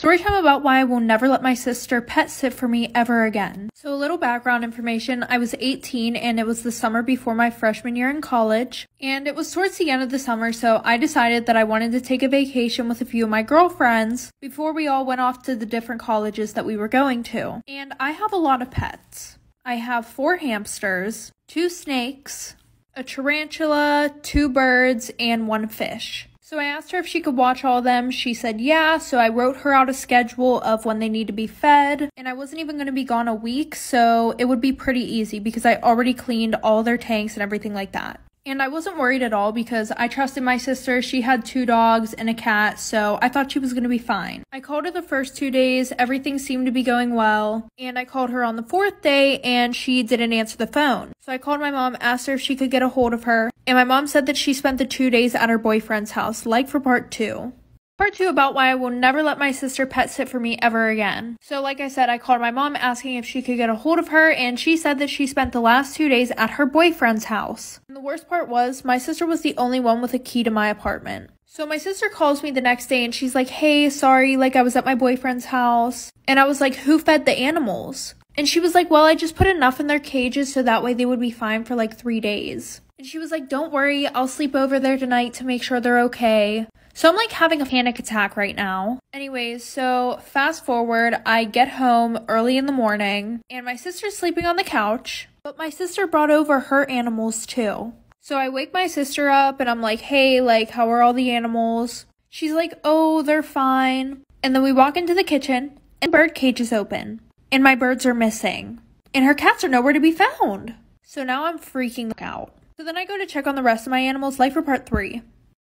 Story time about why I will never let my sister pet sit for me ever again. So a little background information, I was 18 and it was the summer before my freshman year in college. And it was towards the end of the summer, so I decided that I wanted to take a vacation with a few of my girlfriends before we all went off to the different colleges that we were going to. And I have a lot of pets. I have 4 hamsters, 2 snakes, a tarantula, 2 birds, and 1 fish. So I asked her if she could watch all of them. She said yeah, so I wrote her out a schedule of when they need to be fed. And I wasn't even going to be gone a week, so it would be pretty easy because I already cleaned all their tanks and everything like that. And I wasn't worried at all because I trusted my sister. She had 2 dogs and a cat, so I thought she was going to be fine. I called her the first 2 days. Everything seemed to be going well. And I called her on the 4th day and she didn't answer the phone. So I called my mom, asked her if she could get a hold of her. And my mom said that she spent the 2 days at her boyfriend's house, like for part 2. Part 2 about why I will never let my sister pet sit for me ever again. So like I said, I called my mom asking if she could get a hold of her, and she said that she spent the last 2 days at her boyfriend's house. And the worst part was, my sister was the only one with a key to my apartment. So my sister calls me the next day and she's like, hey, sorry, like I was at my boyfriend's house. And I was like, who fed the animals? And she was like, well, I just put enough in their cages so that way they would be fine for like 3 days. And she was like, don't worry, I'll sleep over there tonight to make sure they're okay. So I'm like having a panic attack right now. Anyways, so fast forward, I get home early in the morning and my sister's sleeping on the couch, but my sister brought over her animals too. So I wake my sister up and I'm like, hey, like, how are all the animals? She's like, oh, they're fine. And then we walk into the kitchen and the bird cage is open and my birds are missing and her cats are nowhere to be found. So now I'm freaking out. So then I go to check on the rest of my animals, like for part 3.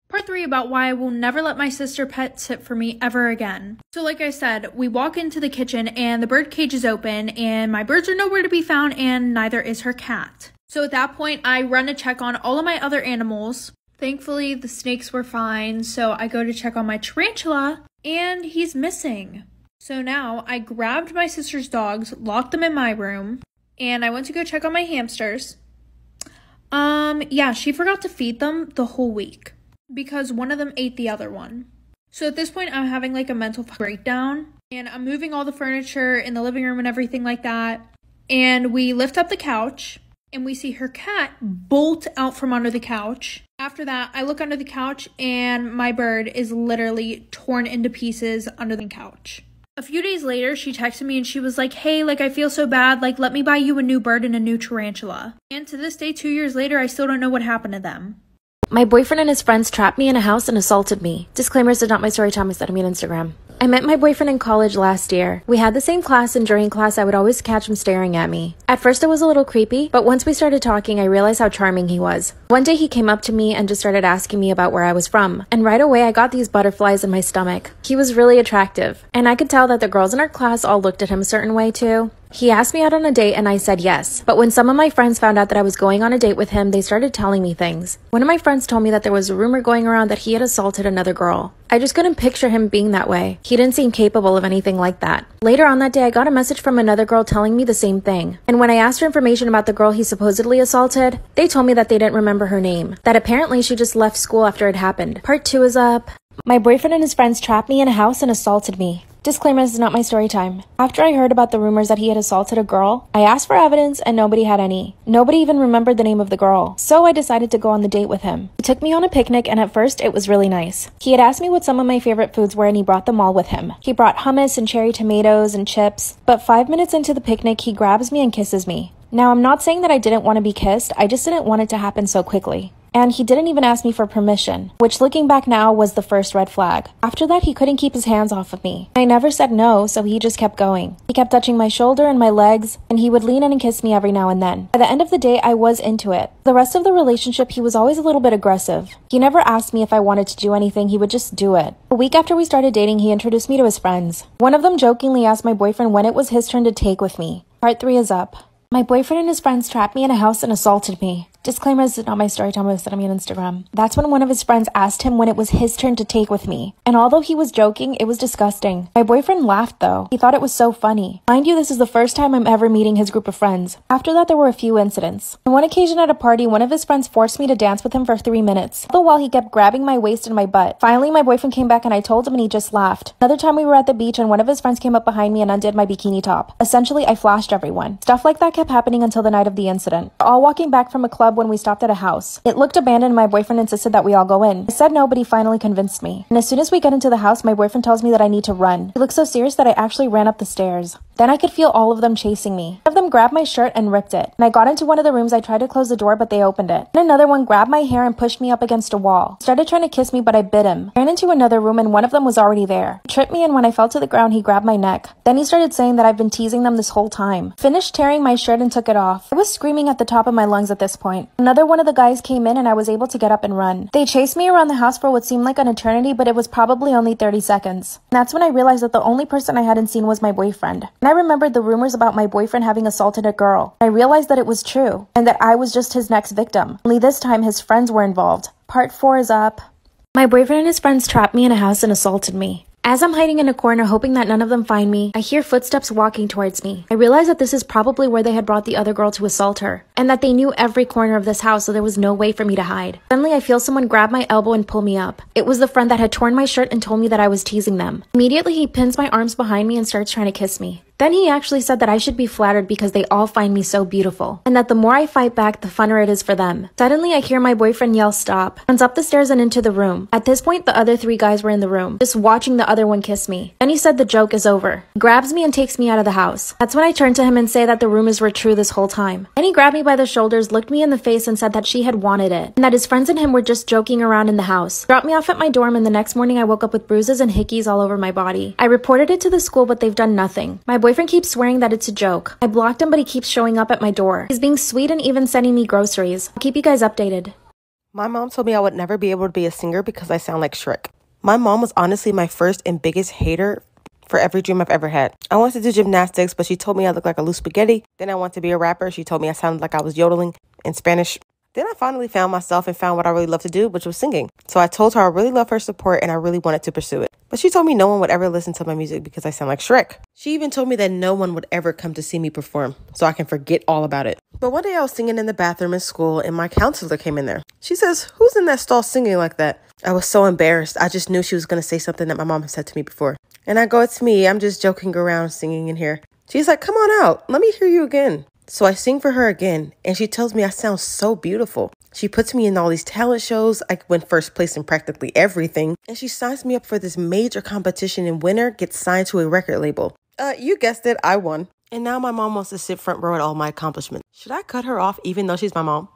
Part 3 about why I will never let my sister pet sit for me ever again. So like I said, we walk into the kitchen and the bird cage is open and my birds are nowhere to be found and neither is her cat. So at that point, I run to check on all of my other animals. Thankfully, the snakes were fine, so I go to check on my tarantula and he's missing. So now I grabbed my sister's dogs, locked them in my room, and I went to go check on my hamsters. Yeah, she forgot to feed them the whole week, because one of them ate the other one. So at this point, I'm having like a mental breakdown and I'm moving all the furniture in the living room and everything like that. And we lift up the couch and we see her cat bolt out from under the couch. After that, I look under the couch and my bird is literally torn into pieces under the couch. A few days later, she texted me and she was like, hey, like, I feel so bad. Like, let me buy you a new bird and a new tarantula. And to this day, 2 years later, I still don't know what happened to them. My boyfriend and his friends trapped me in a house and assaulted me. Disclaimers are not my story time, instead of me on Instagram. I met my boyfriend in college last year. We had the same class and during class I would always catch him staring at me. At first it was a little creepy, but once we started talking I realized how charming he was. One day he came up to me and just started asking me about where I was from. And right away I got these butterflies in my stomach. He was really attractive. And I could tell that the girls in our class all looked at him a certain way too. He asked me out on a date and I said yes. But when some of my friends found out that I was going on a date with him, they started telling me things. One of my friends told me that there was a rumor going around that he had assaulted another girl. I just couldn't picture him being that way. He didn't seem capable of anything like that. Later on that day, I got a message from another girl telling me the same thing. And when I asked her information about the girl he supposedly assaulted, they told me that they didn't remember her name. That apparently she just left school after it happened. Part 2 is up. My boyfriend and his friends trapped me in a house and assaulted me. Disclaimer, this is not my story time. After I heard about the rumors that he had assaulted a girl, I asked for evidence and nobody had any. Nobody even remembered the name of the girl. So I decided to go on the date with him. He took me on a picnic and at first it was really nice. He had asked me what some of my favorite foods were and he brought them all with him. He brought hummus and cherry tomatoes and chips. But 5 minutes into the picnic, he grabs me and kisses me. Now, I'm not saying that I didn't want to be kissed, I just didn't want it to happen so quickly. And he didn't even ask me for permission, which looking back now was the first red flag. After that, he couldn't keep his hands off of me. I never said no, so he just kept going. He kept touching my shoulder and my legs, and he would lean in and kiss me every now and then. By the end of the day, I was into it. The rest of the relationship, he was always a little bit aggressive. He never asked me if I wanted to do anything, he would just do it. A week after we started dating, he introduced me to his friends. One of them jokingly asked my boyfriend when it was his turn to take with me. Part 3 is up. My boyfriend and his friends trapped me in a house and assaulted me. Disclaimer, this is not my story time, it was sent me on Instagram. That's when one of his friends asked him when it was his turn to take with me. And although he was joking, it was disgusting. My boyfriend laughed though. He thought it was so funny. Mind you, this is the first time I'm ever meeting his group of friends. After that, there were a few incidents. On one occasion at a party, one of his friends forced me to dance with him for 3 minutes. All the while he kept grabbing my waist and my butt. Finally, my boyfriend came back and I told him and he just laughed. Another time we were at the beach and one of his friends came up behind me and undid my bikini top. Essentially, I flashed everyone. Stuff like that kept happening until the night of the incident. We're all walking back from a club when we stopped at a house. It looked abandoned and my boyfriend insisted that we all go in. I said no, but he finally convinced me. And as soon as we get into the house, my boyfriend tells me that I need to run. He looked so serious that I actually ran up the stairs. Then I could feel all of them chasing me. One of them grabbed my shirt and ripped it. When I got into one of the rooms, I tried to close the door, but they opened it. And another one grabbed my hair and pushed me up against a wall. He started trying to kiss me, but I bit him. I ran into another room and one of them was already there. He tripped me and when I fell to the ground, he grabbed my neck. Then he started saying that I've been teasing them this whole time. Finished tearing my shirt and took it off. I was screaming at the top of my lungs at this point. Another one of the guys came in and I was able to get up and run. They chased me around the house for what seemed like an eternity, but it was probably only 30 seconds. And that's when I realized that the only person I hadn't seen was my boyfriend. And I remembered the rumors about my boyfriend having assaulted a girl. I realized that it was true, and that I was just his next victim. Only this time his friends were involved. Part 4 is up. My boyfriend and his friends trapped me in a house and assaulted me. As I'm hiding in a corner hoping that none of them find me, I hear footsteps walking towards me. I realize that this is probably where they had brought the other girl to assault her, and that they knew every corner of this house, so there was no way for me to hide. Suddenly, I feel someone grab my elbow and pull me up. It was the friend that had torn my shirt and told me that I was teasing them. Immediately, he pins my arms behind me and starts trying to kiss me. Then he actually said that I should be flattered because they all find me so beautiful, and that the more I fight back, the funner it is for them. Suddenly, I hear my boyfriend yell stop, runs up the stairs and into the room. At this point, the other 3 guys were in the room, just watching the other one kiss me. Then he said the joke is over, grabs me and takes me out of the house. That's when I turned to him and say that the rumors were true this whole time. Then he grabbed me by the shoulders, looked me in the face and said that she had wanted it, and that his friends and him were just joking around in the house. Dropped me off at my dorm and the next morning I woke up with bruises and hickeys all over my body. I reported it to the school but they've done nothing. My boyfriend keeps swearing that it's a joke. I blocked him but he keeps showing up at my door. He's being sweet and even sending me groceries. I'll keep you guys updated. My mom told me I would never be able to be a singer because I sound like Shrek. My mom was honestly my first and biggest hater for every dream I've ever had. I wanted to do gymnastics, but she told me I looked like a loose spaghetti. Then I wanted to be a rapper. She told me I sounded like I was yodeling in Spanish. Then I finally found myself and found what I really love to do, which was singing. So I told her I really love her support and I really wanted to pursue it. But she told me no one would ever listen to my music because I sound like Shrek. She even told me that no one would ever come to see me perform, so I can forget all about it. But one day I was singing in the bathroom in school and my counselor came in there. She says, "Who's in that stall singing like that?" I was so embarrassed. I just knew she was going to say something that my mom had said to me before. And I go, "It's me. I'm just joking around singing in here." She's like, "Come on out. Let me hear you again." So I sing for her again, and she tells me I sound so beautiful. She puts me in all these talent shows. I win first place in practically everything. And she signs me up for this major competition, and winner gets signed to a record label. You guessed it, I won. And now my mom wants to sit front row at all my accomplishments. Should I cut her off even though she's my mom?